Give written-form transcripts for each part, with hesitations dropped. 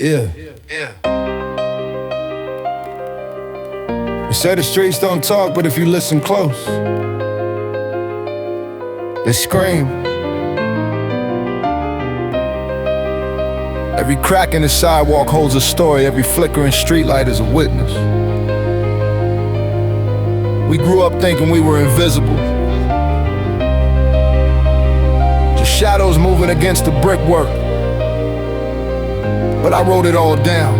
Yeah. You say the streets don't talk, but if you listen close, they scream. Every crack in the sidewalk holds a story. Every flickering streetlight is a witness. We grew up thinking we were invisible, just shadows moving against the brickwork. But I wrote it all down,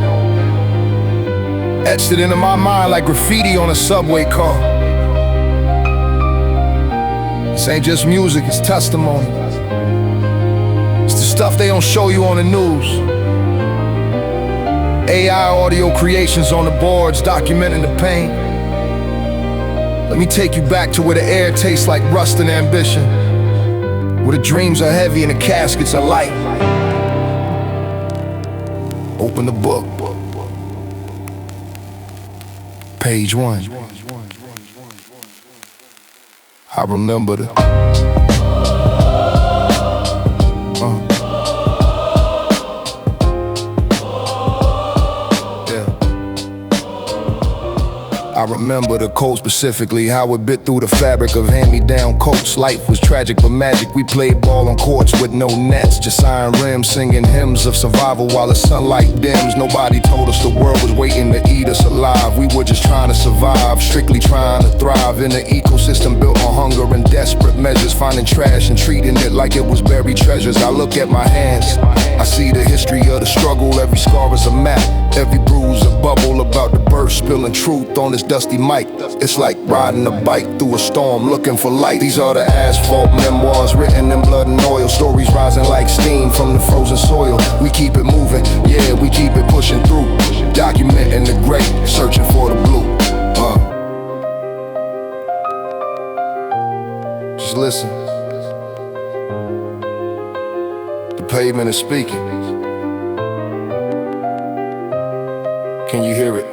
etched it into my mind like graffiti on a subway car. This ain't just music, it's testimony. It's the stuff they don't show you on the news. AI audio creations on the boards documenting the pain. Let me take you back to where the air tastes like rust and ambition, where the dreams are heavy and the caskets are light. Open the book, page 1. I remember the I remember the code specifically, how it bit through the fabric of hand-me-down coats. Life was tragic but magic, we played ball on courts with no nets, just iron rims, singing hymns of survival while the sunlight dims. Nobody told us the world was waiting to eat us alive. We were just trying to survive, strictly trying to thrive in an ecosystem built on hunger and desperate measures, finding trash and treating it like it was buried treasures. I look at my hands, I see the history of the struggle. Every scar is a map, every bruise a bubble about to burst, spilling truth on this dusty mic. It's like riding a bike through a storm looking for light. These are the asphalt memoirs written in blood and oil, stories rising like steam from the frozen soil. We keep it moving, yeah, we keep it pushing through, documenting the great, searching for the blue. Just listen. The pavement is speaking. Can you hear it?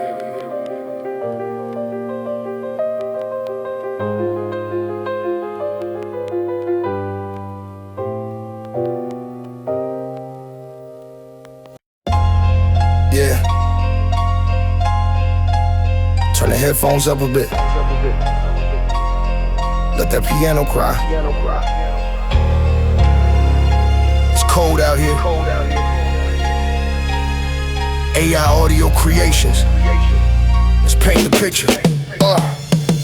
Yeah. Turn the headphones up a bit. Let that piano cry. It's cold out here. AI audio creations. Let's paint the picture.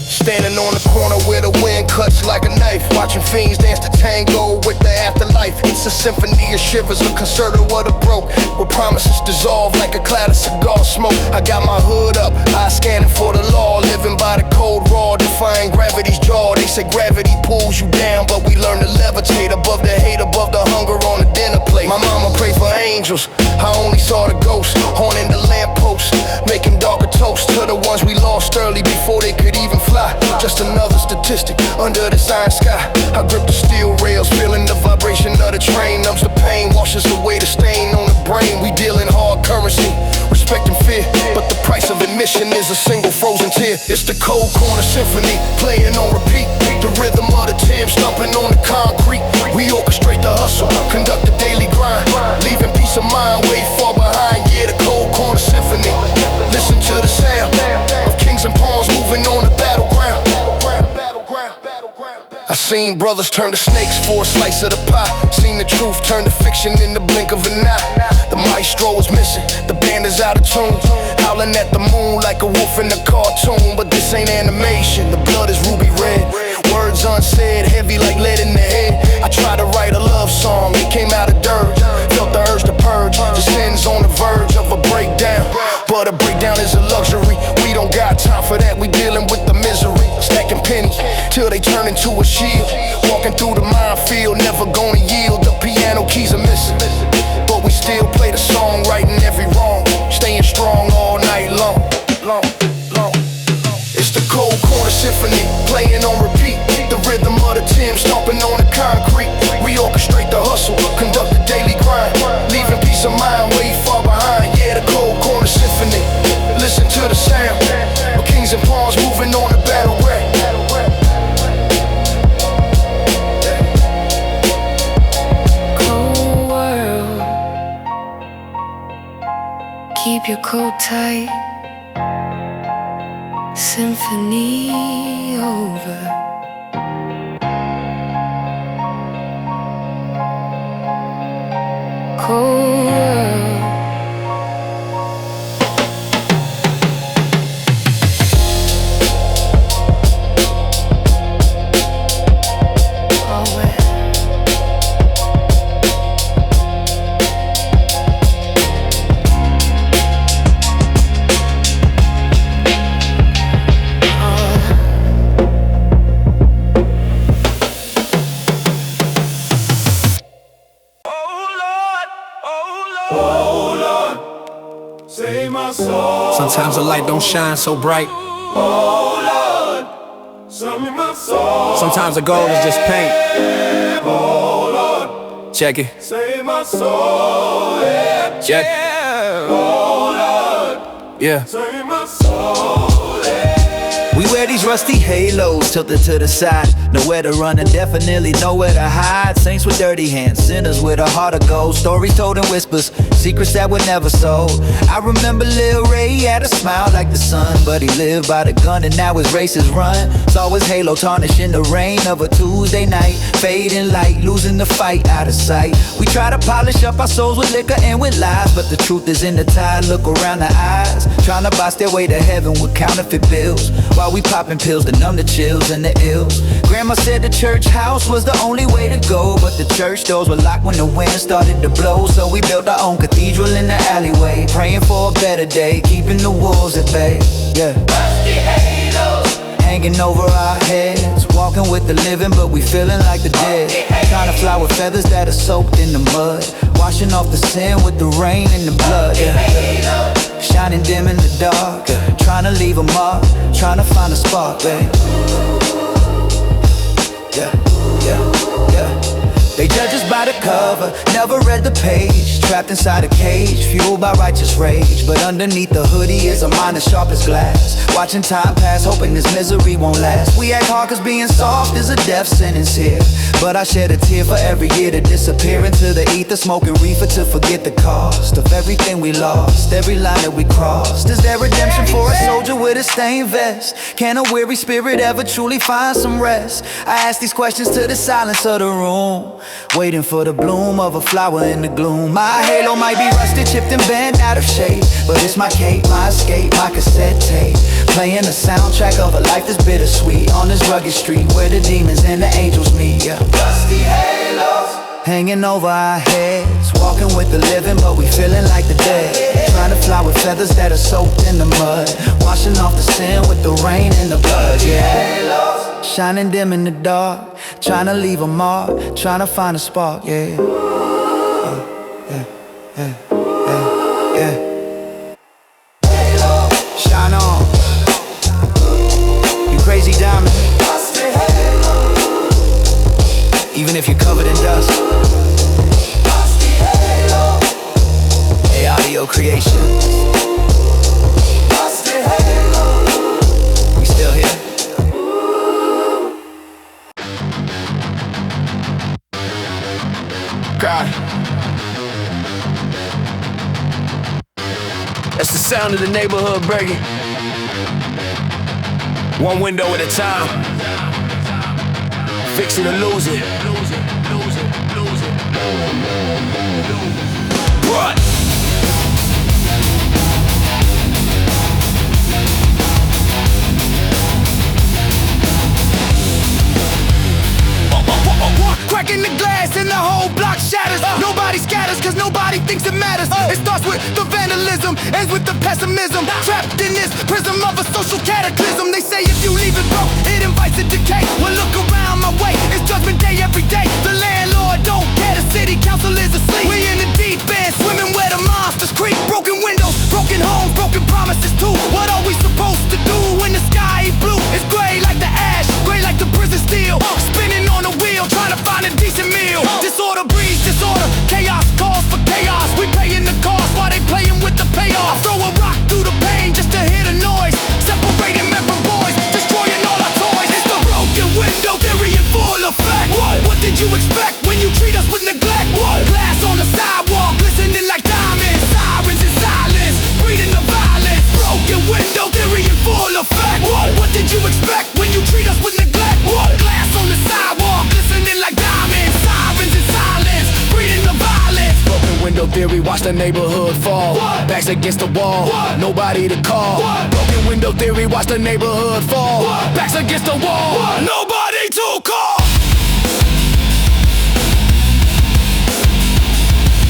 Standing on the corner where the wind cuts like a knife, watching fiends dance the tango with the afterlife. It's a symphony of shivers, a concerto of the broke, where promises dissolve like a cloud of cigar smoke. I got my hood up, eyes scanning for the law, living by the code raw, defying gravity's jaw. They say gravity pulls you down, but we learn to levitate above the hate, above the hunger on the dinner plate. My mama prayed for angels, I only saw the ghosts haunting the lampposts, making darker toasts to the ones we lost early before they could even fly. Just another statistic under this iron sky. I grip the steel rails, feeling the vibration of the train, numbs the pain, washes away the stain on the brain. We deal in hard currency, respect and fear, but the price of admission is a single frozen tear. It's the cold corner symphony, playing on repeat. The rhythm of the Thames stomping on the concrete. We orchestrate the hustle, conduct the daily grind, leaving peace of mind way far behind. Yeah, the cold corner symphony. Listen to the sound of kings and pawns moving on the battleground. I seen brothers turn to snakes for a slice of the pie. Seen the truth turn to fiction in the blink of an eye. The maestro is missing, the band is out of tune, howling at the moon like a wolf in a cartoon. But this ain't animation, the blood is ruby red, words unsaid, heavy like lead in the head. I tried to write a love song, it came out of dirt. Felt the urge to purge, the sins on the verge of a breakdown. But a breakdown is a luxury, we don't got time for that. We dealing with the misery, stacking pennies till they turn into a shield. Walking through the minefield, never gonna yield. The piano keys are missing, but we still play the song, righting every wrong, staying strong all night long. It's the cold corner symphony, playing on repeat. The rhythm of the Thames stomping on the concrete. We orchestrate the hustle, conduct the daily grind, leaving peace of mind way far behind. Yeah, the cold corner symphony. Listen to the sound of kings and pawns moving on the battleground. Keep your coat tight. Symphony over. Cold world. Sometimes the light don't shine so bright. Oh Lord, sell me my soul. Sometimes the gold is just paint. Oh Lord, check it. save my soul. Yeah. Check. Oh Lord, yeah. save my soul. We wear these rusty halos tilted to the side. Nowhere to run and definitely nowhere to hide. Saints with dirty hands, sinners with a heart of gold. Stories told in whispers, secrets that were never sold. I remember Lil Ray had a smile like the sun, but he lived by the gun and now his race is run. Saw his halo tarnish in the rain of a Tuesday night. Fading light, losing the fight out of sight. We try to polish up our souls with liquor and with lies, but the truth is in the tide. Look around the eyes, trying to buy their way to heaven with counterfeit bills, while we popping pills to numb the chills and the ills. Grandma said the church house was the only way to go, but the church doors were locked when the wind started to blow. So we built our own cathedral in the alleyway, praying for a better day, keeping the wolves at bay. Yeah. Rusty halos hanging over our heads, walking with the living but we feeling like the dead. Trying to fly with feathers that are soaked in the mud, washing off the sin with the rain and the blood. Yeah. Shining dim in the dark, trying to leave a mark, trying to find a spark, babe. Yeah, yeah, yeah. They judge us by the cover, never read the page. Trapped inside a cage, fueled by righteous rage. But underneath the hoodie is a mind as sharp as glass. Watching time pass, hoping this misery won't last. We act hard cause being soft is a death sentence here, but I shed a tear for every year to disappear into the ether, smoking reefer to forget the cost of everything we lost, every line that we crossed. Is there redemption for a soldier with a stained vest? Can a weary spirit ever truly find some rest? I ask these questions to the silence of the room, waiting for the bloom of a flower in the gloom. My halo might be rusted, chipped and bent out of shape, but it's my cape, my escape, my cassette tape, playing the soundtrack of a life that's bittersweet, on this rugged street where the demons and the angels meet. Yeah. Rusty halos hanging over our heads, walking with the living but we feeling like the dead. Trying to fly with feathers that are soaked in the mud, washing off the sin with the rain and the blood. Yeah. Shining dim in the dark, trying to leave a mark, trying to find a spark. Yeah. Yeah, yeah, yeah, yeah, yeah. Shine on, you crazy diamond. Even if you're covered in dust. Hey, audio creation. We still here. God. That's the sound of the neighborhood breaking, one window at a time, fix it or lose it. What? Cracking the glass and the whole block shatters. Nobody scatters cause nobody thinks it matters. It starts with the vandalism, ends with the pessimism. Trapped in this prism of a social cataclysm. They say if you leave it broke, it invites a decay. Well, look around my way, it's judgment day every day. The landlord don't care, the city council is asleep. We in the deep end, swimming where the monsters creep. Broken windows, broken homes, broken promises too. What are we supposed to do when the sky ain't blue? It's gray like the ash, gray like the prison steel. Spinning on a wheel, trying to find a decent meal. Disorder breeds disorder, chaos calls for chaos. We paying the cost while they playing with the payoff. Throw a rock through the pain just to hear the noise, separating men from boys, destroying all our toys. It's the broken window theory in full effect. What did you expect when you treat us with neglect? Glass on the sidewalk, glistening like diamonds. Sirens in silence, watch the neighborhood fall. Backs against the wall, nobody to call. Broken window theory, watch the neighborhood fall. Backs against the wall, nobody to call.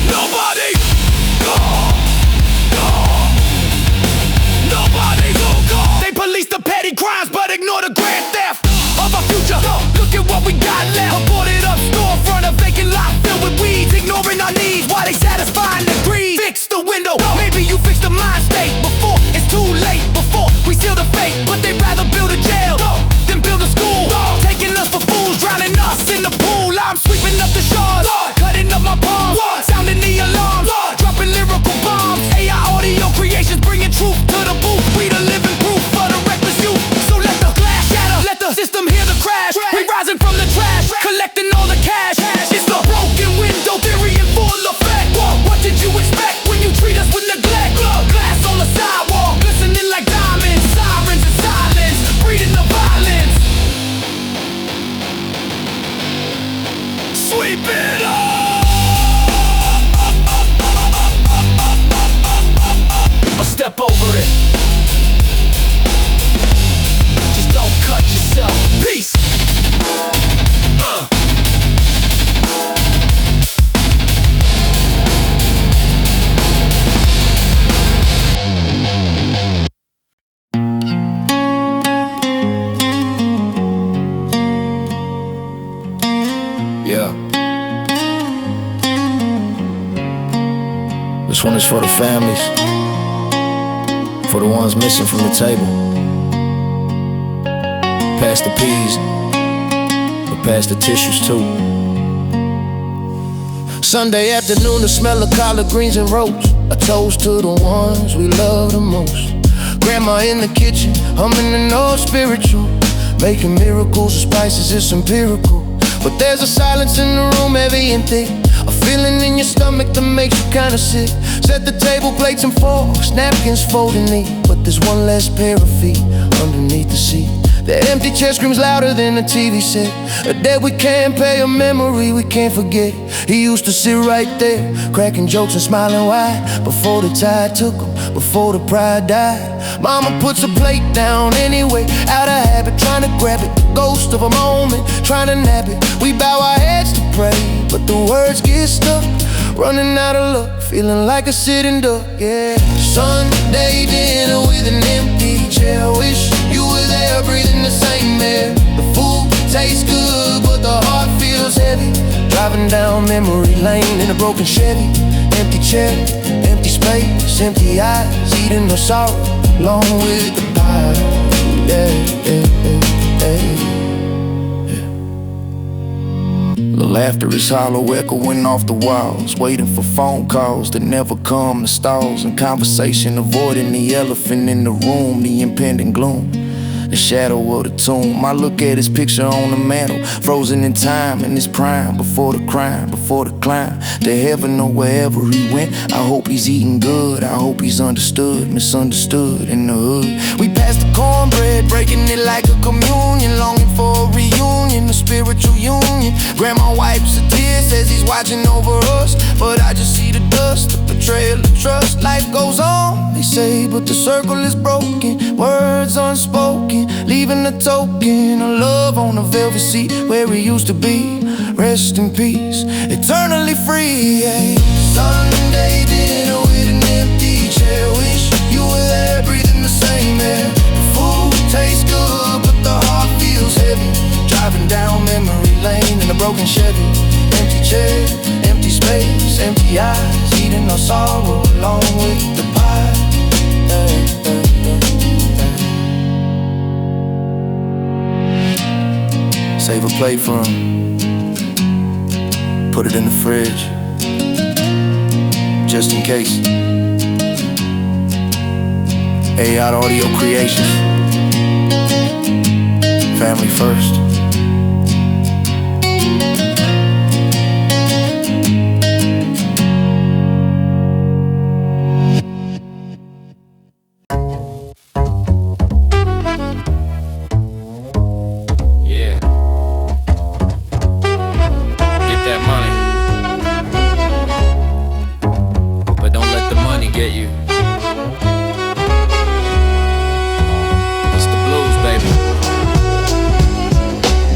Nobody call. Nobody to call. They police the petty crimes but ignore the grand theft of our future. Look at what we got left. A boarded up storefront, a vacant lot filled with weeds. Ignoring our needs while they satisfying their greed. Fix the window, maybe you fix the mind state before it's too late. Before we seal the fate, but they'd rather build a jail than build a school. Taking us for fools, drowning us in the pool. I'm sweeping up the shores, cutting up my palms, sounding the alarms, dropping lyrical bombs. AI audio creations bringing truth to the booth. We the living proof for the reckless youth. So let the glass shatter, let the system hear the crash. We rising from the trash, collecting all the cash. It's the broken window theory in full effect. What did you expect when you treat us with neglect? Glass on the sidewalk, glistening like diamonds. Sirens and silence, breeding the violence. Sweep it up. Or step over it. Just don't cut yourself. Peace. Yeah. This one is for the families, for the ones missing from the table. Pass the peas, but pass the tissues too. Sunday afternoon, the smell of collard greens and roast. A toast to the ones we love the most. Grandma in the kitchen, humming an old spiritual. Making miracles of spices, it's empirical. But there's a silence in the room, heavy and thick. A feeling in your stomach that makes you kinda sick. Set the table, plates and forks, napkins folding neat. But there's one less pair of feet underneath the seat. That empty chair screams louder than the TV set. A debt we can't pay, a memory we can't forget. He used to sit right there, cracking jokes and smiling wide. Before the tide took him, before the pride died. Mama puts a plate down anyway, out of habit, trying to grab it. The ghost of a moment, trying to nab it. We bow our heads to pray, but the words get stuck. Running out of luck, feeling like a sitting duck, yeah. Sunday dinner with an empty chair. Wish you were there, breathing the same air. The food tastes good, but the heart feels heavy. Driving down memory lane in a broken Chevy. Empty chair, empty space, empty eyes. Eating the sorrow, along with the pie. Yeah, yeah, yeah, yeah. The laughter is hollow, echoing off the walls. Waiting for phone calls that never come to stalls. And conversation avoiding the elephant in the room. The impending gloom, the shadow of the tomb. I look at his picture on the mantle, frozen in time in his prime. Before the crime, before the climb to heaven or wherever he went. I hope he's eating good, I hope he's understood, misunderstood in the hood. We passed the cornbread, breaking it like a communion. Longing for a reunion, a spiritual union. Grandma wipes a tear, says he's watching over us. But I just see the dust, the betrayal of trust. Life goes on, they say, but the circle is broken. Words unspoken, leaving a token of love on a velvet seat where we used to be. Rest in peace, eternally free, yeah. Sunday dinner with an empty chair. Wish you were there, breathing the same air. The food tastes good, but the heart feels heavy. Driving down memory lane in a broken Chevy. Empty chair, empty space, empty eyes. Eating our sorrow along with the pie. Save a plate for him, put it in the fridge, just in case. AI Audio Creations, family first. you. It's the blues, baby.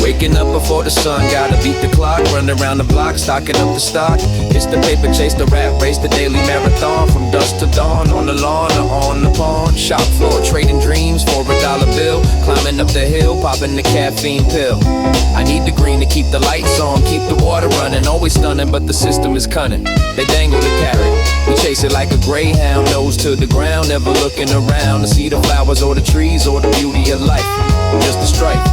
Waking up before the sun, gotta beat the clock. Run around the block, stocking up the stock. It's the paper chase, the rap race, the daily marathon. From dusk to dawn, on the lawn or on the pond. Shop floor, trading dreams for $1 bill. Climbing up the hill, popping the caffeine pill. I need the green to keep the lights on, keep the water running. Always stunning, but the system is cunning. They dangle the carrot, we chase it like a greyhound. Nose to the ground, never looking around to see the flowers or the trees or the beauty of life. Just a stripe,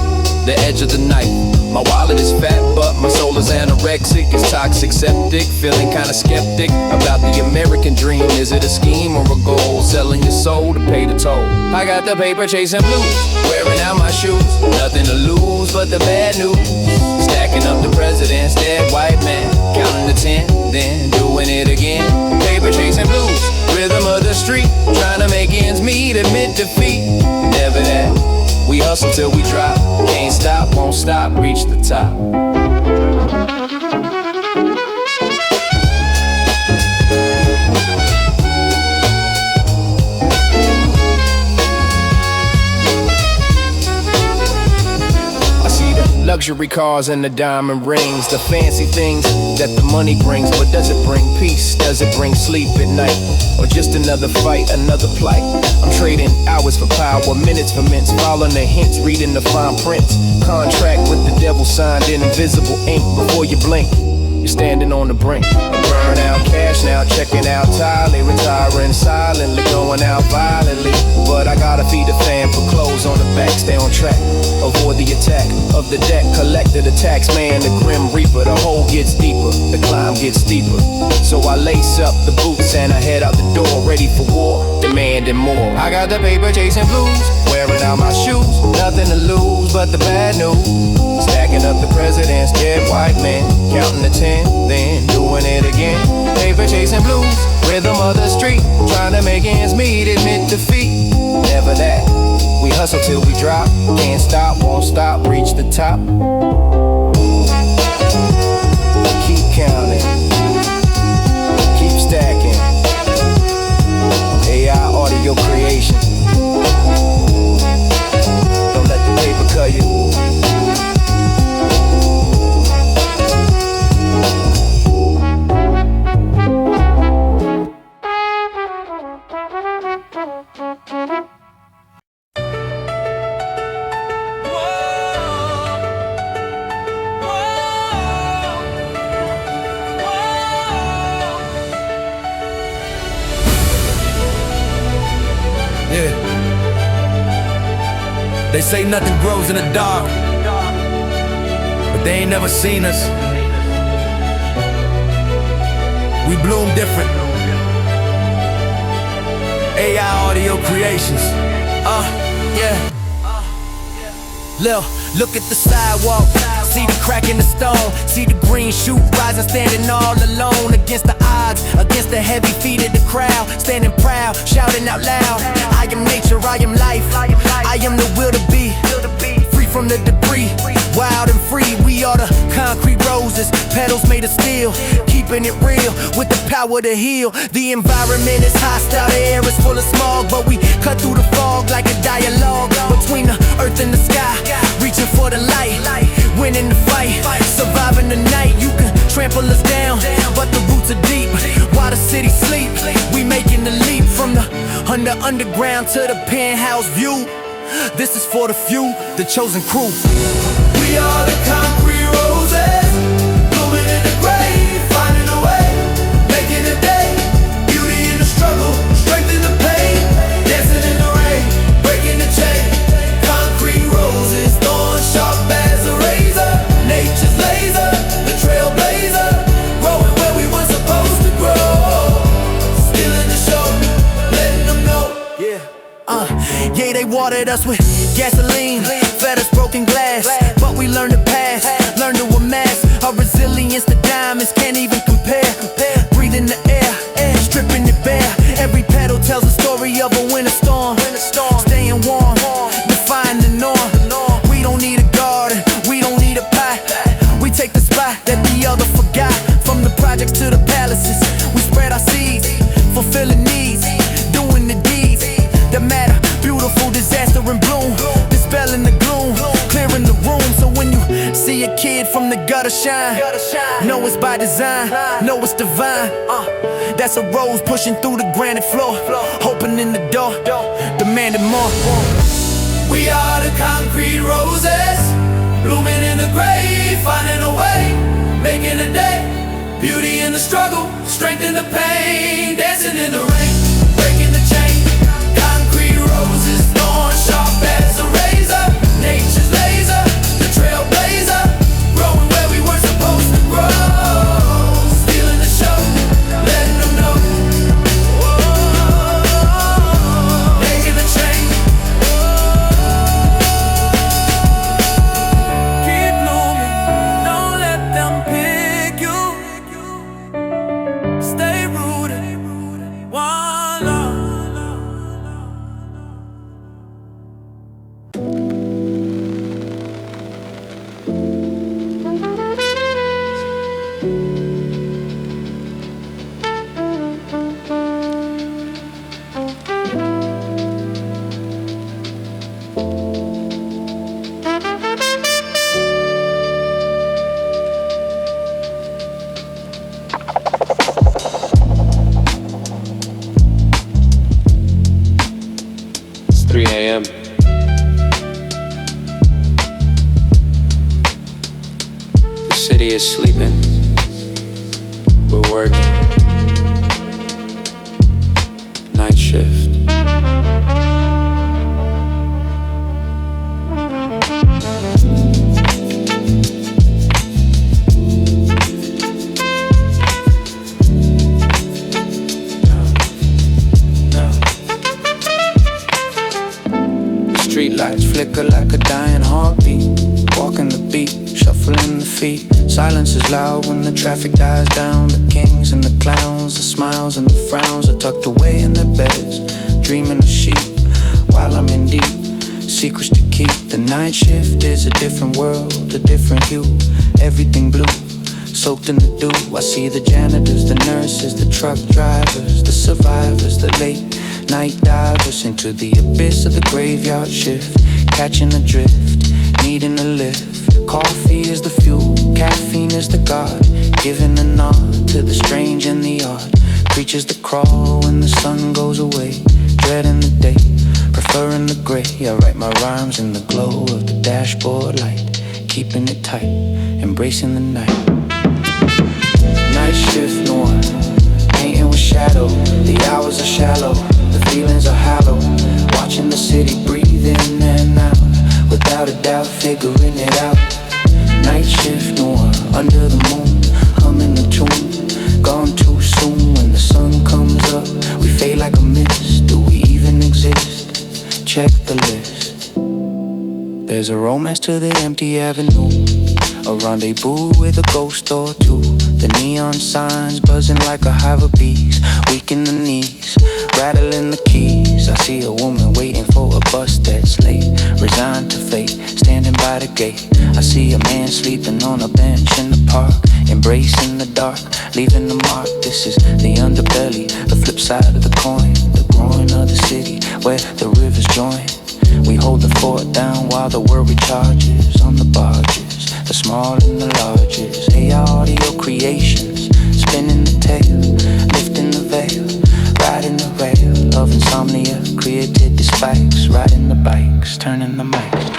the edge of the knife. My wallet is fat, but my soul is anorexic. It's toxic, septic, feeling kinda skeptic about the American dream. Is it a scheme or a goal? Selling your soul to pay the toll. I got the paper chasing blues, wearing out my shoes. Nothing to lose but the bad news. Stacking up the president's dead white man. Counting to 10, then doing it again. Paper chasing blues, rhythm of the street. Trying to make ends meet, admit defeat. Never that. We hustle till we drop. Can't stop, won't stop, reach the top. I see the luxury cars and the diamond rings, the fancy things that the money brings. But does it bring peace? Does it bring sleep at night? Or just another fight, another plight? I'm trading hours for power, minutes for mints. Following the hints, reading the fine prints. Contract with the devil signed in invisible ink. Before you blink, you're standing on the brink. Burn out cash now, checking out entirely. Retiring silently, going out violently. But I gotta feed the fam, put clothes on the back. Stay on track, avoid the attack of the deck. Collected the tax man, the grim reaper. The hole gets deeper, the climb gets steeper. So I lace up the boots and I head out the door. Ready for war, demanding more. I got the paper chasing blues, wearing out my shoes. Nothing to lose but the bad news. Stacking up the president's dead white man. Counting to 10, then doing it again. Paper chasing blues, rhythm of the street. Trying to make ends meet, admit defeat. Never that, we hustle till we drop. Can't stop, won't stop, reach the top. Keep counting, keep stacking. AI audio creation. Don't let the paper cut you. They say nothing grows in the dark, but they ain't never seen us. We bloom different. AI audio creations. Yeah. Look at the sidewalk. See the crack in the stone. See the green shoot rising, standing all alone against the odds, against the heavy feet of the crowd. Standing proud, shouting out loud. I am nature, I am life. I am the will to be. Free from the debris, wild and free. We are the concrete roses, petals made of steel. Keeping it real with the power to heal. The environment is hostile, the air is full of smog, but we cut through the fog like a dialogue between the earth and the sky. Reaching for the light, winning the fight, surviving the night. You can trample us down, but the roots are deep. While the city sleep, we making the leap from the underground to the penthouse view. This is for the few, the chosen crew. We are the concrete roses, blooming in the grave, finding a way, making a day. Beauty in the struggle, strength in the pain, dancing in the rain, breaking the chain. Concrete roses, thorns sharp as a razor, nature's laser, the trailblazer, growing where we weren't supposed to grow. Still in the show, letting them know. Yeah, they watered us with gasoline, fed us broken glass, but we learned to pass, learned to amass our resilience. The diamonds can't even compare. Breathing the air, stripping it bare. Every petal tells a story of a winter storm. Staying warm, defying the norm. We don't need a garden, we don't need a pie. We take the spot that the other forgot. From the projects to the palaces, we spread our seeds, fulfilling needs. gotta shine. Know it's by design, know it's divine. That's a rose pushing through the granite floor, opening the door, demanding more. We are the concrete roses, blooming in the grave, finding a way, making a day. Beauty in the struggle, strength in the pain, dancing in the rain, breaking the chain. Concrete roses, thorn sharp as a razor, nature's laser, the trailblazer, growing where we weren't supposed to grow, stealing the show, letting them know. Breaking the chain. Keep blooming, don't let them pick you. Stay rooted, one love. It's 3 a.m. The city is sleeping. We're working. Night shift. Street lights flicker like a dying heartbeat. Walking the beat, shuffling the feet. Silence is loud when the traffic dies down. The kings and the clowns, the smiles and the frowns are tucked away in their beds, dreaming of sheep while I'm in deep. Secrets to keep. The night shift is a different world, a different hue. Everything blue, soaked in the dew. I see the janitors, the nurses, the truck drivers, the survivors, the late night divers into the abyss of the graveyard shift, catching the drift, needing a lift. Coffee is the fuel, caffeine is the god, giving a nod to the strange and the odd. Creatures that crawl when the sun goes away, dreading the day, preferring the gray. I write my rhymes in the glow of the dashboard light, keeping it tight, embracing the night. Night shift noir, painting with shadow. The hours are shallow, the feelings are hollow. Watching the city breathe in and out, without a doubt figuring it out. Night shift noir, under the moon, humming the tune. Gone too soon when the sun comes up, we fade like a mist. Do we even exist? Check the list. There's a romance to the empty avenue, a rendezvous with a ghost or two. The neon signs buzzing like a hive of bees, weak in the knees, rattling the keys. I see a woman waiting for a bus that's late, resigned to fate, standing by the gate. I see a man sleeping on a bench in the park, embracing the dark, leaving the mark. This is the underbelly, the flip side of the coin, the growing of the city where the rivers join. We hold the fort down while the world recharges on the barges, the small and the largest. Hey, audio creations, spinning the tail, lifting the veil, riding the rail of insomnia, created the spikes, riding the bikes, turning the mics.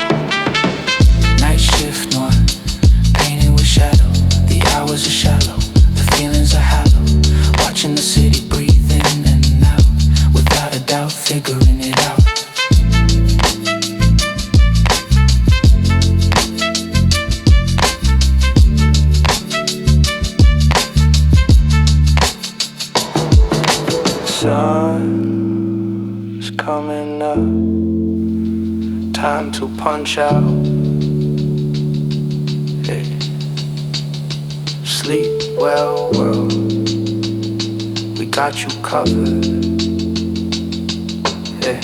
Night shift noir, painted with shadow. The hours are shallow, the feelings are hollow. Watching the city breathe in and out, without a doubt figuring it out. Sun's coming up, time to punch out. Hey. Sleep well, world, we got you covered. Hey.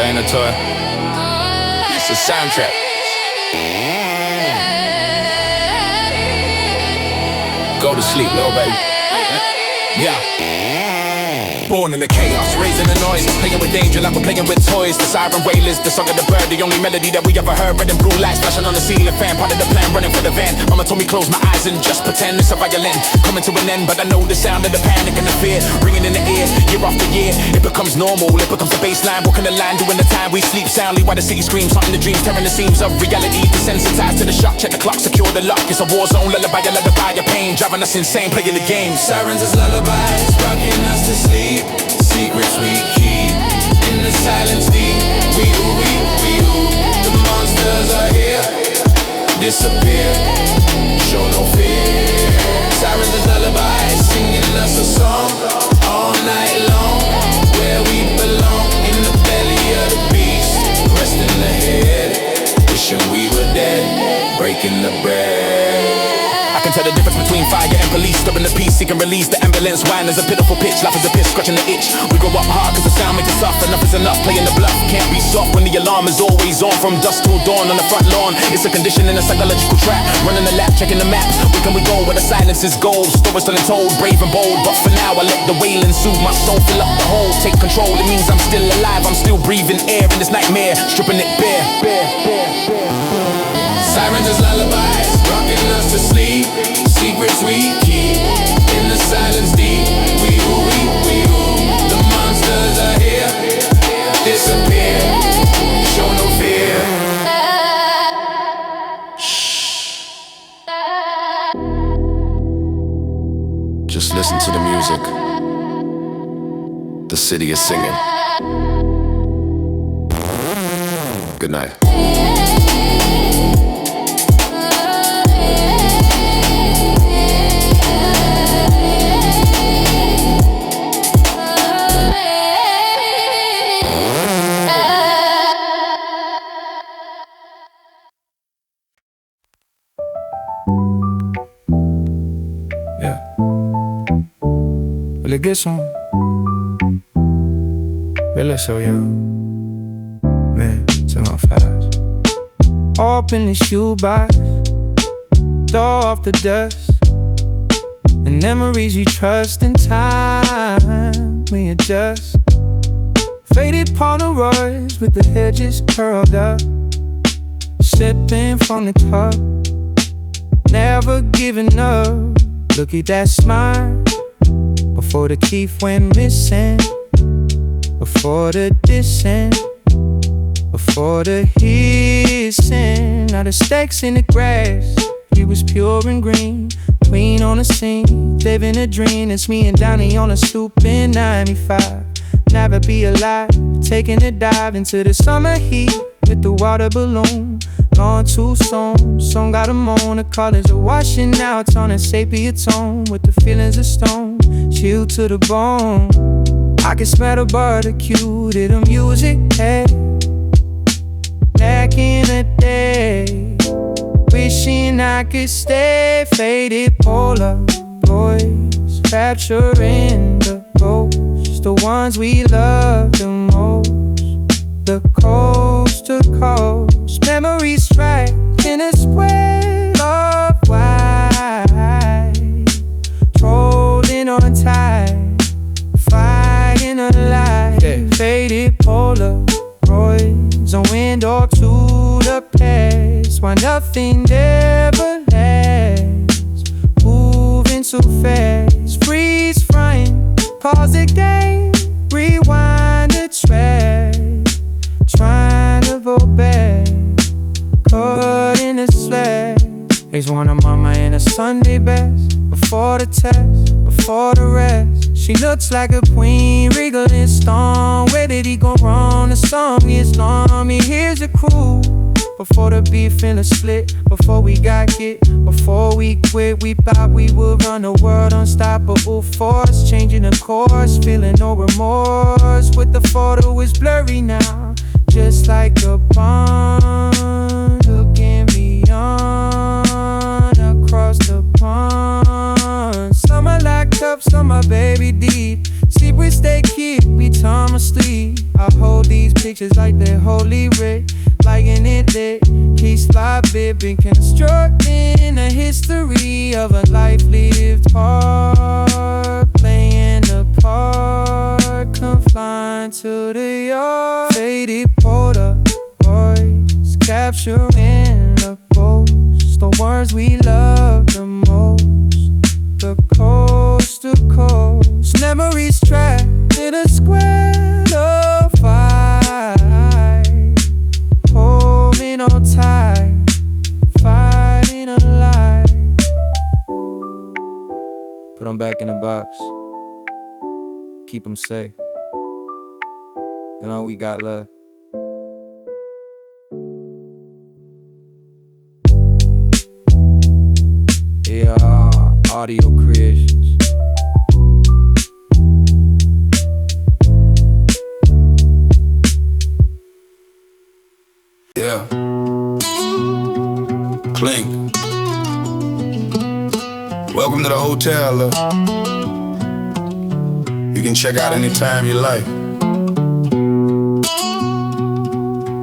That ain't a toy. It's a soundtrack. Go to sleep, little baby. Yeah. Born in the chaos, raising the noise, playing with danger like we're playing with toys. The siren wailers, the song of the bird, the only melody that we ever heard. Red and blue lights flashing on the ceiling fan, part of the plan, running for the van. Mama told me close my eyes and just pretend it's a violin coming to an end, but I know the sound of the panic and the fear ringing in the ear, year after year. It becomes normal, it becomes the baseline, walking the line, doing the time. We sleep soundly while the city screams, haunting the dreams, tearing the seams of reality. Desensitized to the shock, check the clock, secure the lock. It's a war zone, lullaby, you lullaby your pain, driving us insane, playing the game. Sirens as lullabies, rocking us to sleep. Secrets we keep in the silence deep. We ooh, the monsters are here. Disappear, show no fear. Sirens as lullabies, singing us a song all night long. Where we belong, in the belly of the beast, resting the head, wishing we were dead, breaking the bread. I can tell the difference between fire and police, stopping the peace, seeking release. The ambulance whine is a pitiful pitch, life is a piss, scratching the itch. We grow up hard cause the sound makes us soft, enough is enough, playing the bluff. Can't be soft when the alarm is always on, from dusk till dawn on the front lawn. It's a condition in a psychological trap, running the lap, checking the map. Where can we go where the silence is gold? Stories telling told, brave and bold, but for now I let the wailing soothe my soul, fill up the hole, take control. It means I'm still alive, I'm still breathing air in this nightmare, stripping it bare. Sirens as lullabies, rocking us to sleep. Secrets we keep in the silence deep. We ooh, the monsters are here. Disappear, show no fear. Just listen to the music. The city is singing. Good night. Le gars sont bella so young, man, c'est l'enfer. Open the shoebox, throw off the dust, and memories you trust in time. We adjust. Faded Polaroids with the hedges curled up, sipping from the cup, never giving up. Look at that smile. Before the teeth went missing, before the dissing, before the hissing. Now the stakes in the grass, he was pure and green, queen on the scene, living a dream. It's me and Donnie on a stoop in 95. Never be alive, taking a dive into the summer heat with the water balloon. Gone too soon, song got him on. The colors are washing out on a sepia tone, with the feelings of stone, chill to the bone. I can smell the barbecue to the music, hey. Back in the day, wishing I could stay. Faded Polaroids, capturing the ghosts, the ones we love the most. The coast to coast, memories trapped in a square of white, trolling on tide, fighting a light. Faded Polaroids, a window to the past, why nothing ever lasts. Moving so fast, freeze frame, pause the game, rewind the track. Trying to go back, caught in a slack. He's one of mama in a Sunday best. Before the test, before the rest, she looks like a queen, regal and stone. Where did he go wrong? The song is long. He hears the crew before the beef in the split, before we got hit, before we quit. We thought we would run the world unstoppable force, changing the course, feeling no remorse. But the photo is blurry now, just like a pond, looking beyond, across the pond. Summer locked up, summer baby deep. Sleep we stay keep, we time asleep. I hold these pictures like they're holy writ, liking it lit. Piece by bit, been constructing a history of a life lived hard, playing the part, confined to the yard. Faded Polaroids, capturing the post, the words we love the most. The coast to coast, memories trapped in a square of fire. Holding on tight, fighting a lie. Put them back in the box, keep them safe. And all we got left. Yeah, audio creations. Yeah. Clink. Welcome to the hotel. You can check out anytime you like,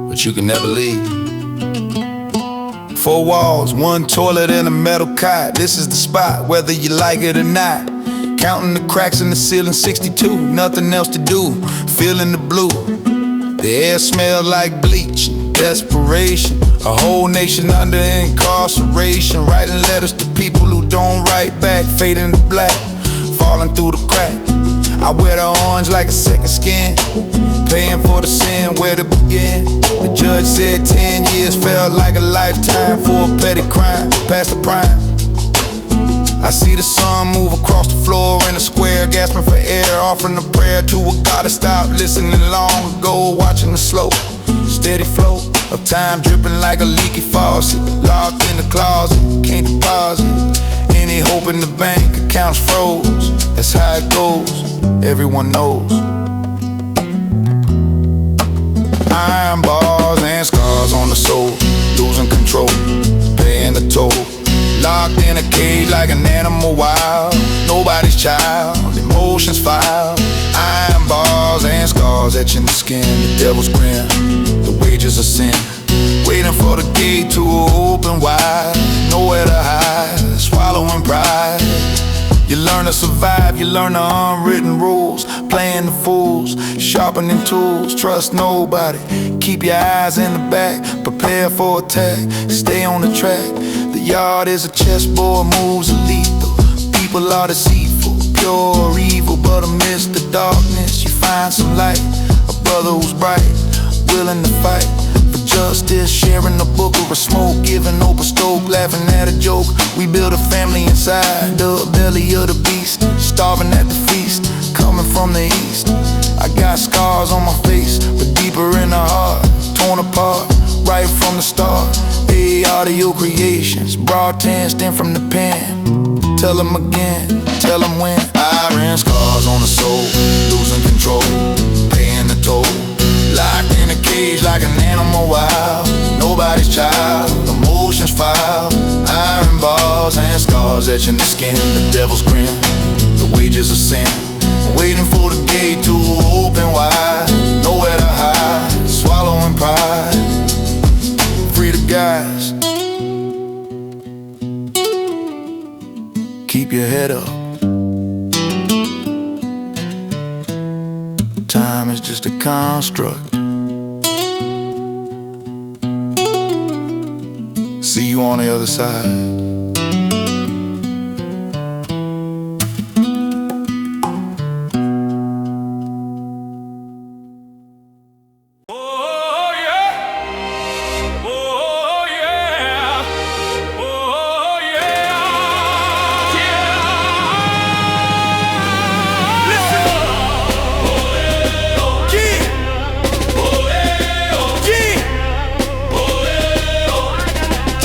but you can never leave. 4 walls, 1 toilet and a metal cot. This is the spot, whether you like it or not. Counting the cracks in the ceiling, 62. Nothing else to do, feeling the blue. The air smells like bleach and desperation. A whole nation under incarceration, writing letters to people who don't write back. Fading to black, falling through the crack. I wear the orange like a second skin, paying for the sin, where to begin. The judge said 10 years felt like a lifetime for a petty crime, past the prime. I see the sun move across the floor in a square, gasping for air, offering a prayer to a God that stopped listening long ago, watching the slow, steady flow of time dripping like a leaky faucet. Locked in the closet, can't deposit any hope in the bank, accounts froze. That's how it goes, everyone knows. Iron bars and scars on the soul, losing control, paying the toll. Locked in a cage like an animal wild, nobody's child, emotions filed. Iron bars and scars etching the skin, the devil's grin, the wages of sin. Waiting for the gate to open wide, nowhere to hide, swallowing pride. You learn to survive, you learn the unwritten rules, playing the fools, sharpening tools, trust nobody. Keep your eyes in the back, prepare for attack, stay on the track. The yard is a chessboard, moves are lethal. People are deceitful, pure or evil, but amidst the darkness you find some light. A brother who's bright, willing to fight for justice, sharing a book or a smoke, giving hope a stoke, laughing at a joke. We build a family inside the belly of the beast, starving at the feast, coming from the east. I got scars on my face, but deeper in the heart, torn apart, right from the start. Hey, audio creations, broad 10 stem from the pen. Tell them again, tell them when. Iron scars on the soul, losing control, paying the toll. Locked in a cage like an animal wild, nobody's child, emotions filed. Iron bars and scars etching the skin, the devil's grin, the wages of sin. Waiting for the gate to open wide, nowhere to hide, swallowing pride. Free the guys, keep your head up. Time is just a construct. See you on the other side.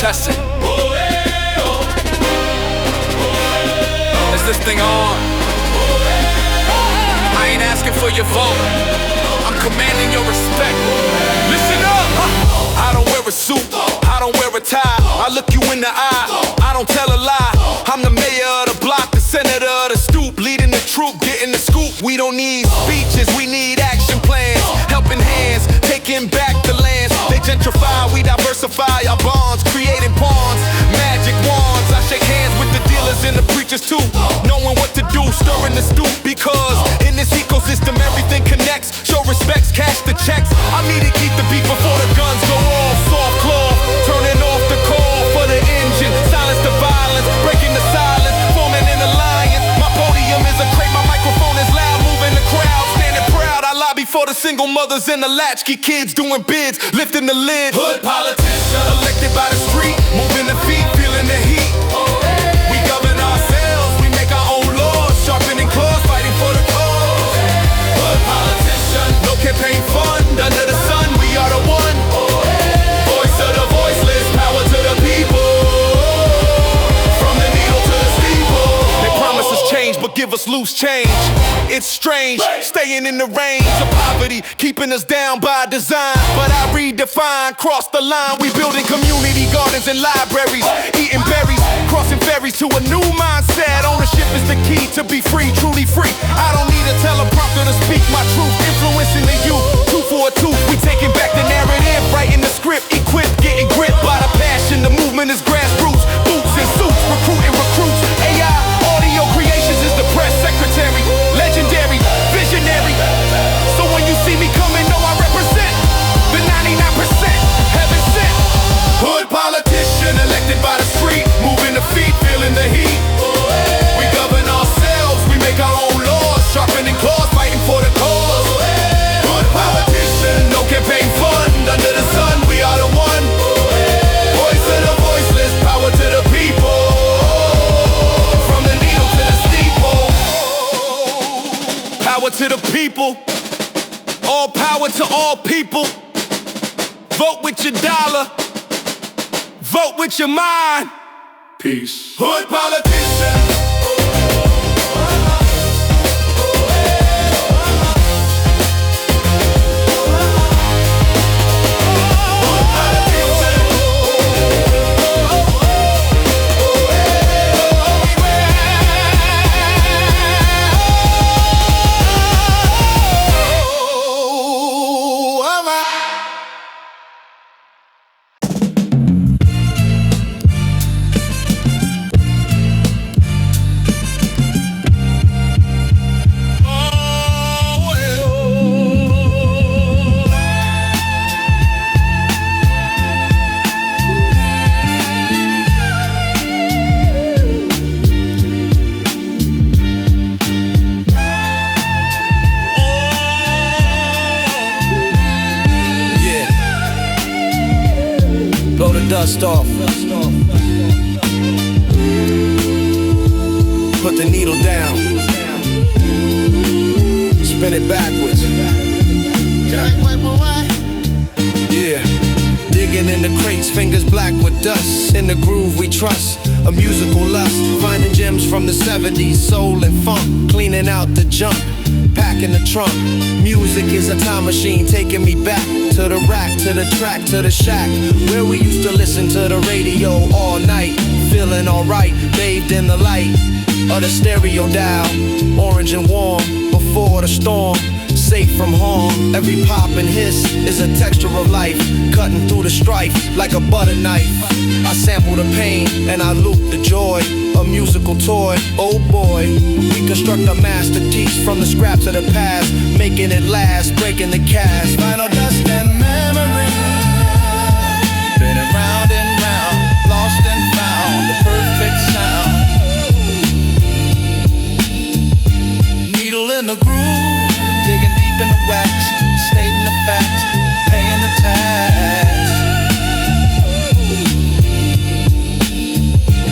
Chasin. Is this thing on? I ain't asking for your vote, I'm commanding your respect. Listen up! I don't wear a suit, I don't wear a tie. I look you in the eye, I don't tell a lie. I'm the mayor of the block, the senator of the stoop, leading the troop, getting the scoop. We don't need speeches, we need action plans, helping hands, taking back the lands. They gentrify, we diversify our bonds, creating pawns, magic wands. I shake hands with the dealers and the preachers too, knowing what to do, stirring the stoop. Because in this ecosystem everything connects. Show respects, cash the checks. I need to keep the beat before the guns go off. Soft cloth, turning off the call for the engine. Silence the violence, breaking the silence, forming an alliance. My podium is a crate, my microphone is loud, moving the crowd, standing proud. I lobby for the single mothers and the latchkey kids, doing bids, lifting the lid. Hood politician, elected by the street, moving the feet, feeling the heat. We govern ourselves, we make our own laws, sharpening claws, fighting for the cause. Hood politician, no campaign fund, under the sun, we are the one. Voice of the voiceless, power to the people. From the needle to the steeple. They promise us change, but give us loose change. It's strange, staying in the range of poverty, keeping us down by design. But I redefine, cross the line. We building community gardens and libraries, eating berries, crossing ferries to a new mindset. Ownership is the key to be free, truly free. I don't need a teleprompter to speak my truth, influencing the youth. 2 for a tooth, we taking back the narrative, writing the script, equipped, getting gripped by the passion. The movement is grassroots, boots and suits, recruiting recruits. AI, audio creations is the press secretary, legendary, visionary. So when you see me coming, know I represent the 99% heaven sent. Hood politician, elected by the street, moving the feet, feeling the heat. We govern ourselves, we make our own laws, sharpening claws, fighting for the cause. Hood politician, no campaign fund, under the sun, we are the one. Voice of the voiceless, power to the people. From the needle to the steeple. Power to the people. All power to all people. Vote with your dollar. Vote with your mind. Peace. Hood politician. Dust off. Put the needle down. Spin it backwards. Yeah. Digging in the crates, fingers black with dust. In the groove we trust, a musical lust. Finding gems from the 70s, soul and funk. Cleaning out the junk, packing the trunk. Music is a time machine taking me back to the rack, to the track, to the shack, where we used to listen to the radio all night. Feeling alright, bathed in the light of the stereo dial. Orange and warm, before the storm, safe from harm. Every pop and hiss is a texture of life, cutting through the strife like a butter knife. I sample the pain and I loop the joy, a musical toy, oh boy. We construct a masterpiece from the scraps of the past, making it last, breaking the cast. Final dust and memory, been around and round, lost and found, the perfect sound. Needle in the groove, digging deep in the wax, stating the facts, paying the tax.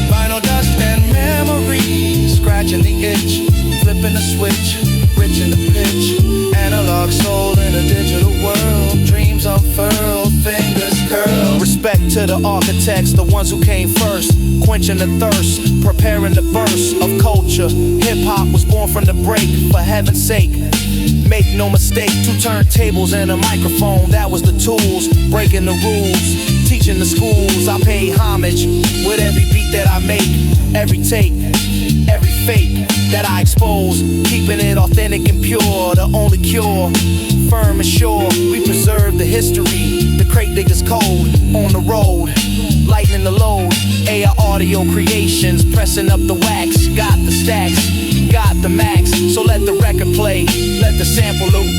Final dust and memory, scratching the itch, flipping the switch, rich in the pitch. Analog soul in a digital world, dreams unfurled, fingers curled. Respect to the architects, the ones who came first, quenching the thirst, preparing the burst of culture. Hip-hop was born from the break, for heaven's sake. Make no mistake, 2 turntables and a microphone, that was the tools. Breaking the rules, teaching the schools. I pay homage with every beat that I make, every take, every fake. that I expose, keeping it authentic and pure, the only cure. Firm and sure, we preserve the history. The crate diggers cold, on the road, lightening the load. AR audio creations, pressing up the wax. Got the stacks, got the max. So let the record play, let the sample loop.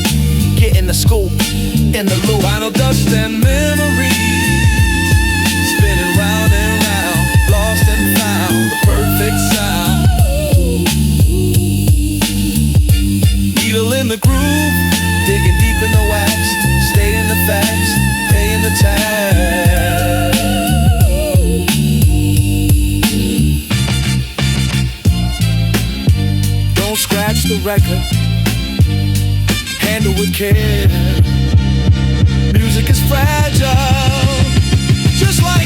Get in the scoop, in the loop. Final dust and memories, spinning round and round, lost and found the perfect sound. Needle in the groove, digging deep in the wax, stating the facts, paying the tax. Don't scratch the record, handle with care. Music is fragile, just like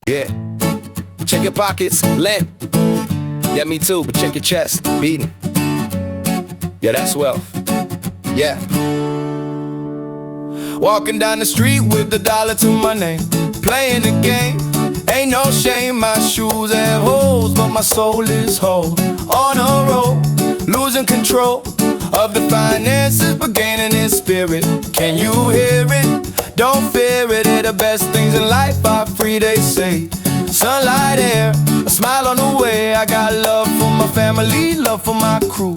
Yeah, check your pockets, limp. Yeah, me too, but check your chest, beating. Yeah, that's wealth. Yeah. walking down the street with $1 to my name, playing the game. Ain't no shame, my shoes have holes, but my soul is whole. On a roll, losing control of the finances, but gaining in spirit. Can you hear it? Don't fear it. They're the best things in life are free, they say. Sunlight, air, a smile on the way. I got love for my family, love for my crew,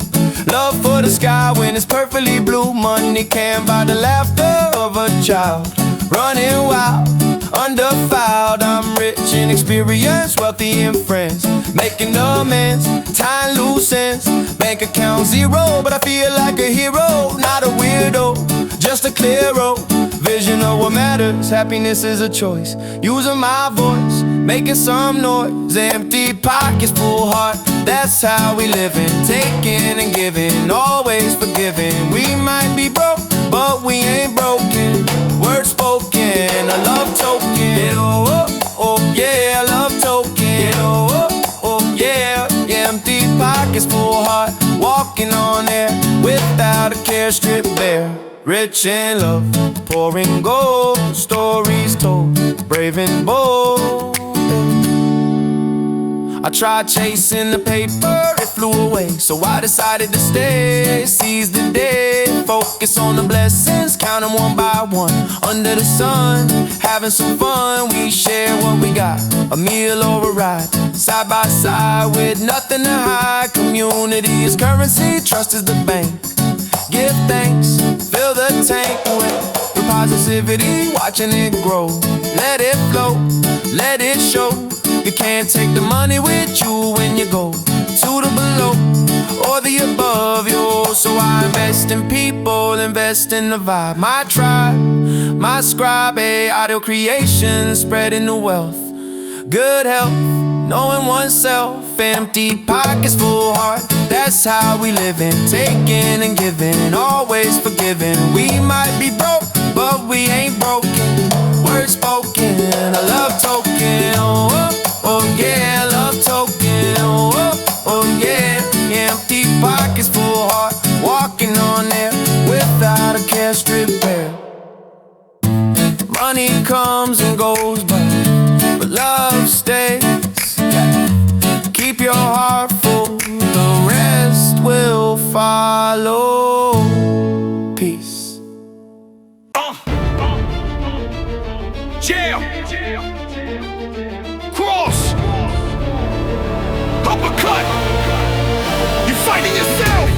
love for the sky when it's perfectly blue. Money can't buy the laughter of a child running wild, undefiled. I'm rich in experience, wealthy in friends, making amends, tying loose ends. Bank account zero, but I feel like a hero. Not a weirdo, just a clear road. Vision of what matters, happiness is a choice. Using my voice, making some noise. Empty pockets, full heart, that's how we living. Taking and giving, always forgiving. We might be broke, but we ain't broken. Words spoken, a love token. Oh, oh, oh, yeah, a love token. Oh, oh, oh, yeah. Empty pockets, full heart, walking on air without a care, strip bare. Rich in love, pouring gold, stories told, brave and bold. I tried chasing the paper, it flew away, so I decided to stay. Seize the day, focus on the blessings, count them one by one. Under the sun, having some fun, we share what we got, a meal or a ride, side by side with nothing to hide. Community is currency, trust is the bank. Give thanks, fill the tank with your positivity, watching it grow. Let it flow, let it show. You can't take the money with you when you go to the below or the above, yo. So I invest in people, invest in the vibe. My tribe, my scribe, audio creation, spreading the wealth. Good health, knowing oneself. Empty pockets, full heart, that's how we living. Taking and giving, always forgiving. We might be broke, but we ain't broken. Words spoken, a love token. Oh, oh, oh yeah, love token. Oh, oh, oh yeah. Empty pockets, full heart, walking on air without a care, strip bare. Money comes and goes, but love stays. Keep your heart full, the rest will follow. Peace. Jail. Cross. Uppercut. You fighting yourself.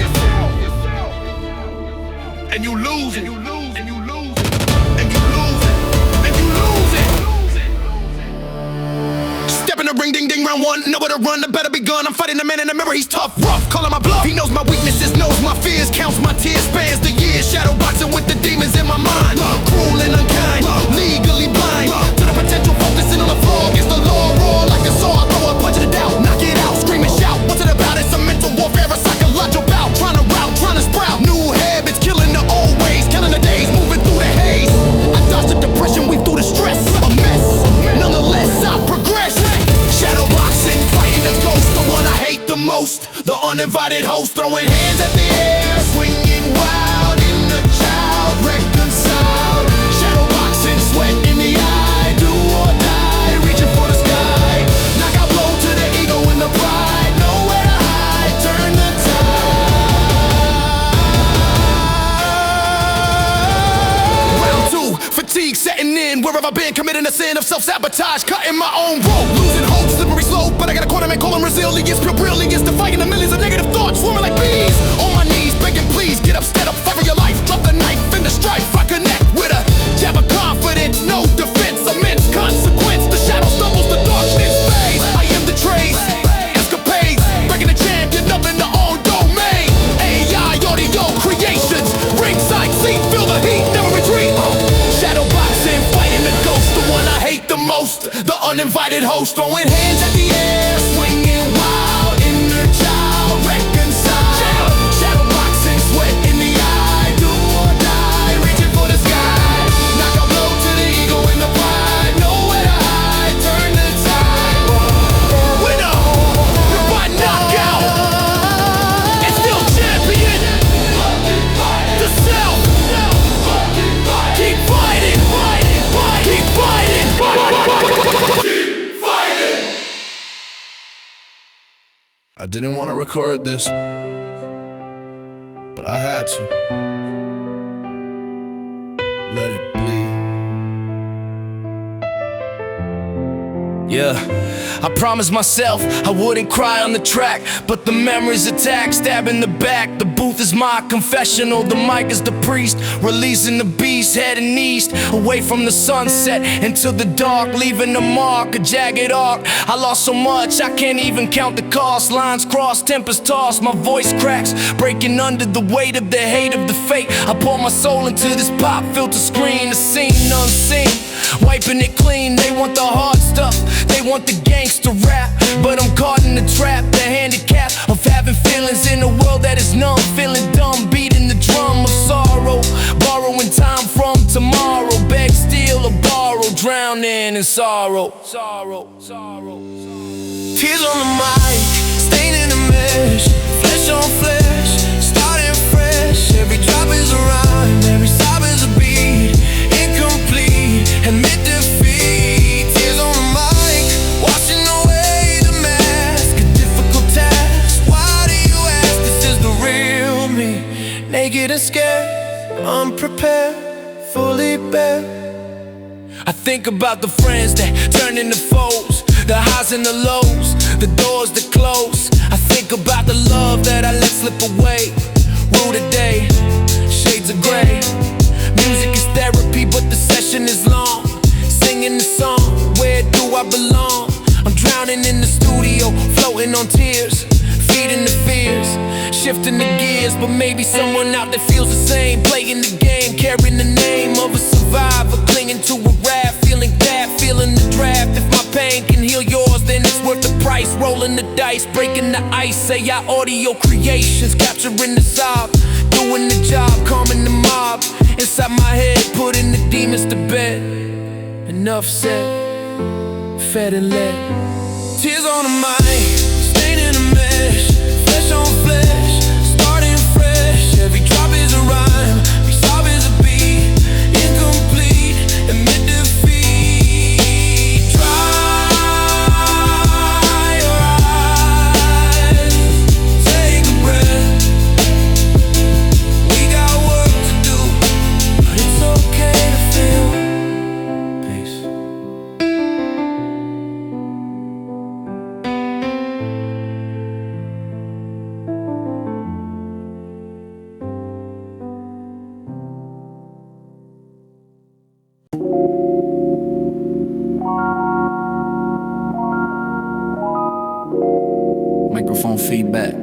And you lose it. And you lose it. And you lose it. And you lose it. And you lose it. Step in the ring, ding ding, round one. Nowhere to run, I better be gone. I'm fighting the man in the mirror, he's tough, rough, calling my bluff. He knows my weaknesses, knows my fears, counts my tears, spans the years. Shadow boxing with the demons in my mind. Cruel and unkind, legally blind to the potential, focusing on the floor. Against the law, roar like a saw. Throw a punch in the doubt, knock it out, scream and shout. What's it about? It's a mental warfare, a psychological bout. Trying to route, trying to sprout new habits, killing the old ways, counting the days, moving through the haze. I dodged the depression, weave through the stress. A mess. throwing hands at the air, swinging wild, inner child, reconciled, shadow boxing, sweat in the eye, do or die, reaching for the sky, knockout blow to the ego and the pride, nowhere to hide, turn the tide. Round two, fatigue setting in, where have I been, committing a sin of self-sabotage, cutting my own rope, losing hope, slippery slope, but I got a corner man calling resilience, pure brilliance, defying the millions of negative thoughts, swarming like bees, on my knees, begging please, get up, stand up, fight for your life, drop the knife in the strife, I connect with a jab of confidence, no defense, immense consequence, the shadow stumbles, the darkness fades, I am the trace, escapades, breaking the champion up in the own domain, AI, audio, creations, ringside seat, feel the heat, never retreat, shadow boxing, fighting the ghost, the one I hate the most, the uninvited host, throwing hands at the air, swinging wild, inner child, reconcile, shadow boxing, sweat in the eye, do or die, reaching for the sky, knock a blow to the ego and the pride, nowhere to hide, turn the tide, winner, by knockout, and still champion, the self, keep fighting, keep fighting, I didn't want to record this, but I had to. Let it bleed. Yeah, I promised myself I wouldn't cry on the track, but the memories attack, stab in the back. The booth is my confessional, the mic is the priest, releasing the beast, heading east, away from the sunset into the dark, leaving a mark, a jagged arc. I lost so much I can't even count the cost. Lines cross, tempers toss, my voice cracks, breaking under the weight of the hate of the fate. I pour my soul into this pop filter screen, the scene unseen, wiping it clean. They want the hard stuff, they want the gangsta rap, but I'm caught in the trap, the handicap of having feelings in a world that is numb, feeling dumb, beating the drum of sorrow, borrowing time from tomorrow, beg, steal or borrow, drowning in sorrow. Tears on the mic, staining the mesh, flesh on flesh, starting fresh. Every drop is a rhyme, every sob is a beat, incomplete, admit defeat. Tears on the mic, washing away the mask, a difficult task. Why do you ask? This is the real me, naked and scared, unprepared, fully bare. I think about the friends that turn into foes, the highs and the lows, the doors that close. I think about the love that I let slip away. Rue today, shades of gray. Music is therapy, but the session is long. Singing the song, where do I belong? I'm drowning in the studio, floating on tears, feeding the fears, shifting the gears. But maybe someone out there feels the same, playing the game, carrying the name of a survivor, clinging to a rap, feeling that, feeling the draft. If my pain can heal yours, then it's worth the price. Rolling the dice, breaking the ice. Say our audio creations, capturing the sob, doing the job, calming the mob. Inside my head, putting the demons to bed. Enough said, fed and led. Tears on the mic, staining a mesh, flesh on flesh, starting fresh. Every drop is a rhyme, every sob is a beat, incomplete, admit defeat. Dry your eyes, take a breath. We got work to do, but it's okay to feel. Peace. Microphone feedback.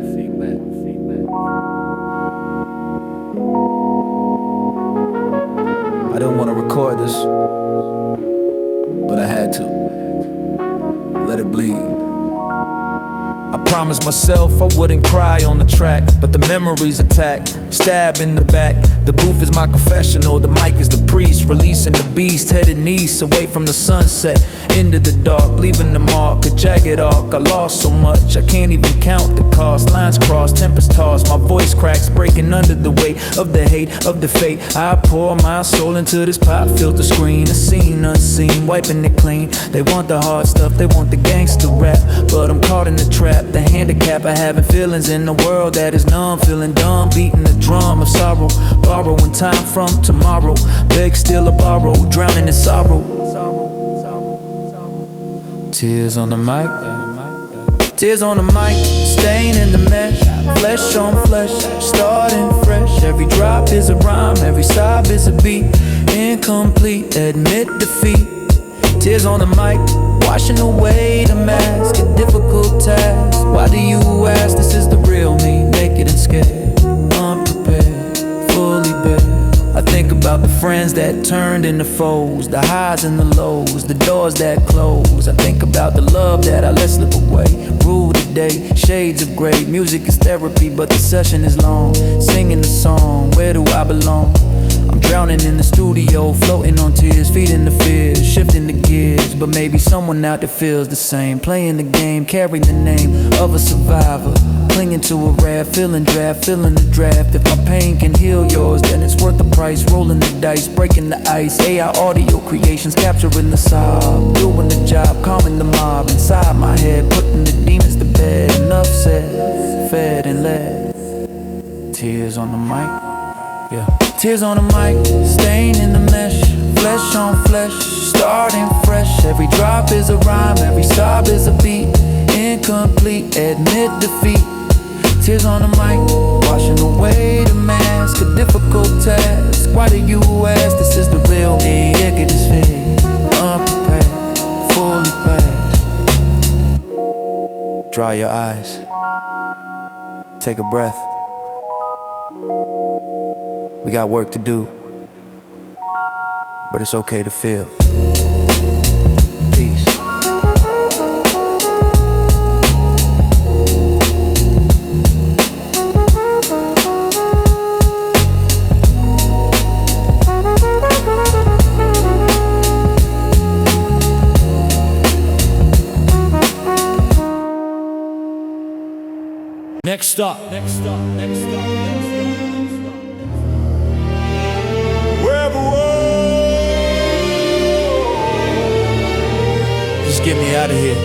I didn't want to record this, but I had to. Let it bleed. I promised myself I wouldn't cry on the track, but the memories attack, stab in the back. The booth is my confessional, the mic is the priest, releasing the beast, headed east, away from the sunset, into the dark, leaving the mark, a jagged arc. I lost so much, I can't even count the cost. Lines crossed, tempers tossed, my voice cracks, breaking under the weight of the hate, of the fate. I pour my soul into this pop filter screen, a scene unseen, wiping it clean. They want the hard stuff, they want the gangster rap, but I'm caught in the trap, the handicap of having feelings in a world that is numb, feeling dumb, beating the drum of sorrow, borrowing time from tomorrow, beg, steal or borrow, drowning in sorrow. Tears on the mic, tears on the mic, stain in the mesh, flesh on flesh, starting fresh. Every drop is a rhyme, every sob is a beat, incomplete, admit defeat. Tears on the mic, washing away the mask, a difficult task. Why do you ask? This is the real me, naked and scared, unprepared, fully bare. I think about the friends that turned into foes, the highs and the lows, the doors that close. I think about the love that I let slip away. Rule today, shades of gray. Music is therapy, but the session is long. Singing the song, where do I belong? I'm drowning in the studio, floating on tears, feeding the fears, shifting the gears. But maybe someone out there feels the same, playing the game, carrying the name of a survivor, clinging to a raft, feeling draft, feeling the draft. If my pain can heal yours, then it's worth the price. Rolling the dice, breaking the ice. AI audio creations, capturing the sob, doing the job, calming the mob inside my head, putting the demons to bed. Enough said, fed and led. Tears on the mic, yeah. Tears on the mic, stain in the mesh, flesh on flesh, starting fresh. Every drop is a rhyme, every sob is a beat, incomplete, admit defeat. Tears on the mic, washing away the mask, a difficult task. Why do you ask? This is the real me, naked as fake, unprepared, fully packed. Dry your eyes, take a breath. We got work to do, but it's okay to feel. Peace. Next up. Just get me out of here.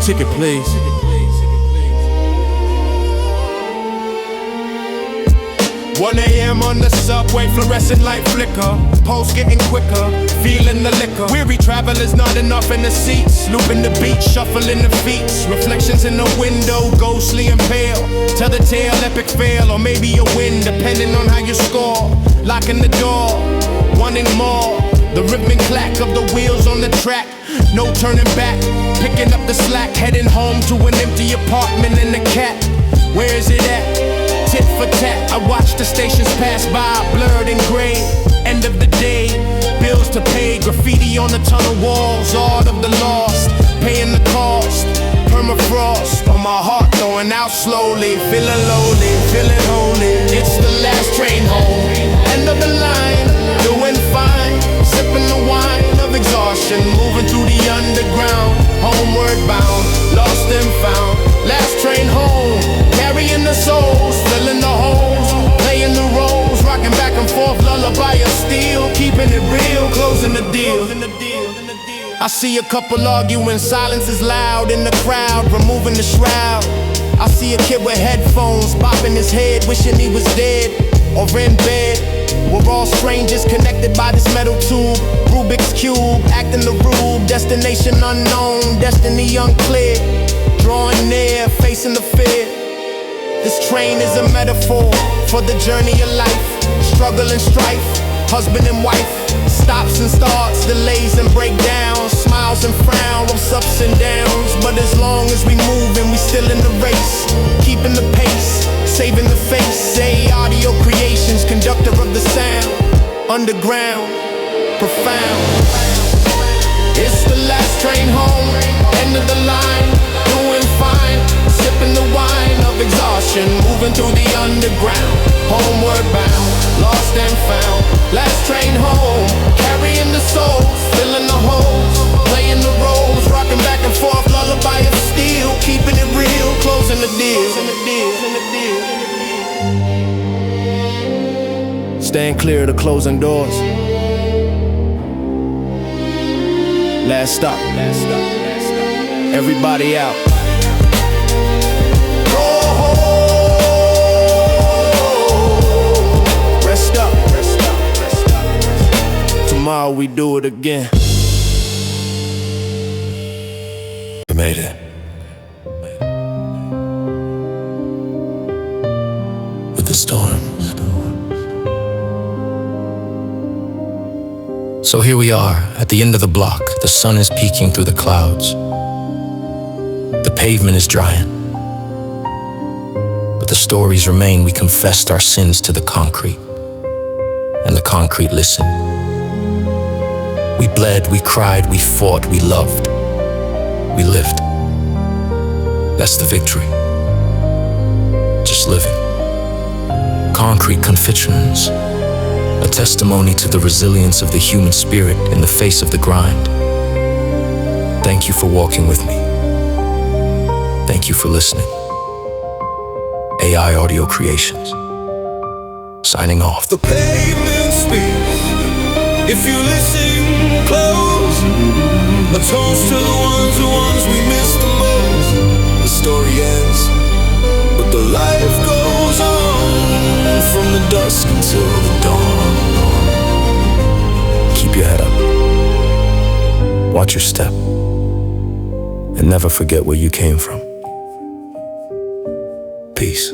Ticket, please. 1 a.m. on the subway, fluorescent light flicker. Pulse getting quicker, feeling the liquor. Weary travelers, not enough in the seats. Looping the beat, shuffling the feet. Reflections in the window, ghostly and pale. Tell the tale, epic fail, or maybe a win, depending on how you score. Locking the door, wanting more. The rhythmic clack of the wheels on the track. No turning back, picking up the slack. Heading home to an empty apartment and a cat. Where is it at? Tit for tat, I watch the stations pass by, blurred and gray. End of the day, bills to pay, graffiti on the tunnel walls, art of the lost, paying the cost. Permafrost on my heart, throwing out slowly, feeling lonely, feeling holy. It's the last train home, end of the line, doing fine, sipping the wine of exhaustion, moving through the underground, homeward bound, lost and found. Last train home, carrying the souls, filling the holes, playing the roles, rocking back and forth, lullaby of steel, keeping it real, closing the deal. I see a couple arguing, silence is loud in the crowd, removing the shroud. I see a kid with headphones, bopping his head, wishing he was dead or in bed. We're all strangers connected by this metal tube, Rubik's Cube, acting the rube, destination unknown, destiny unclear. Drawing near, facing the fear. This train is a metaphor for the journey of life. Struggle and strife, husband and wife. Stops and starts, delays and breakdowns. Smiles and frowns, ups and downs. But as long as we moving, we still in the race. Keeping the pace, saving the face. Say audio creations, conductor of the sound. Underground, profound. It's It's the last train home, end of the line, doing fine, sipping the wine of exhaustion, moving through the underground, homeward bound, lost and found. Last train home, carrying the souls, filling the holes, playing the roles, rocking back and forth, lullaby of steel, keeping it real, closing the deal. Staying clear of the closing doors. Last stop. Everybody out. Rest up. Tomorrow we do it again. We made it. With the storm. So here we are, at the end of the block. The sun is peeking through the clouds. The pavement is drying. But the stories remain. We confessed our sins to the concrete, and the concrete listened. We bled, we cried, we fought, we loved. We lived. That's the victory. Just living. Concrete Confessionals, a testimony to the resilience of the human spirit in the face of the grind. Thank you for walking with me. Thank you for listening. AI Audio Creations. Signing off. The pavement speaks. If you listen close, a toast to the ones we miss the most. The story ends, but the life goes on, from the dusk until the dawn. Keep your head up. Watch your step. And never forget where you came from. Peace.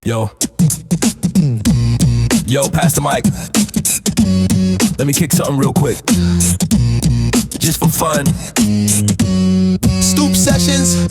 Yo, pass the mic. Let me kick something real quick, just for fun. Stoop sessions.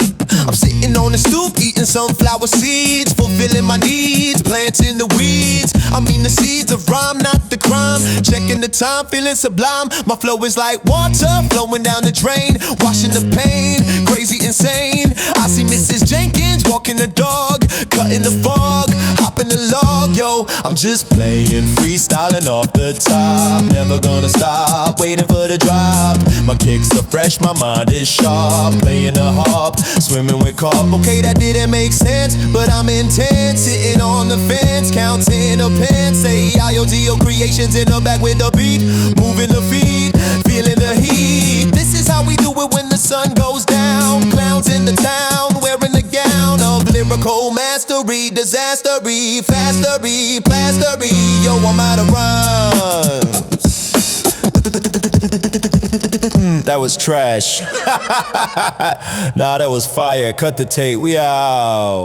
I'm sitting on the stoop, eating sunflower seeds, fulfilling my needs, planting the weeds. I mean the seeds of rhyme, not the crime. Checking the time, feeling sublime. My flow is like water flowing down the drain, washing the pain, crazy, insane. I see Mrs. Jenkins walking the dog, cutting the fog, hopping the log. Yo, I'm just playing, freestyling off the top. Never gonna stop, waiting for the drop. My kicks are fresh, my mind is sharp. Playing the harp, swimming with carp. Okay, that didn't make sense, but I'm intense. Sitting on the fence, counting the pence. Say IOTO creations in the back with the beat, moving the feet, feeling the heat. This is how we do it when the sun goes down. Clowns in the town, wearing the gown of lyrical mastery, disastery, fastery, plastery. Yo, I'm out of rhymes. That was trash. Nah, that was fire. Cut the tape. We out.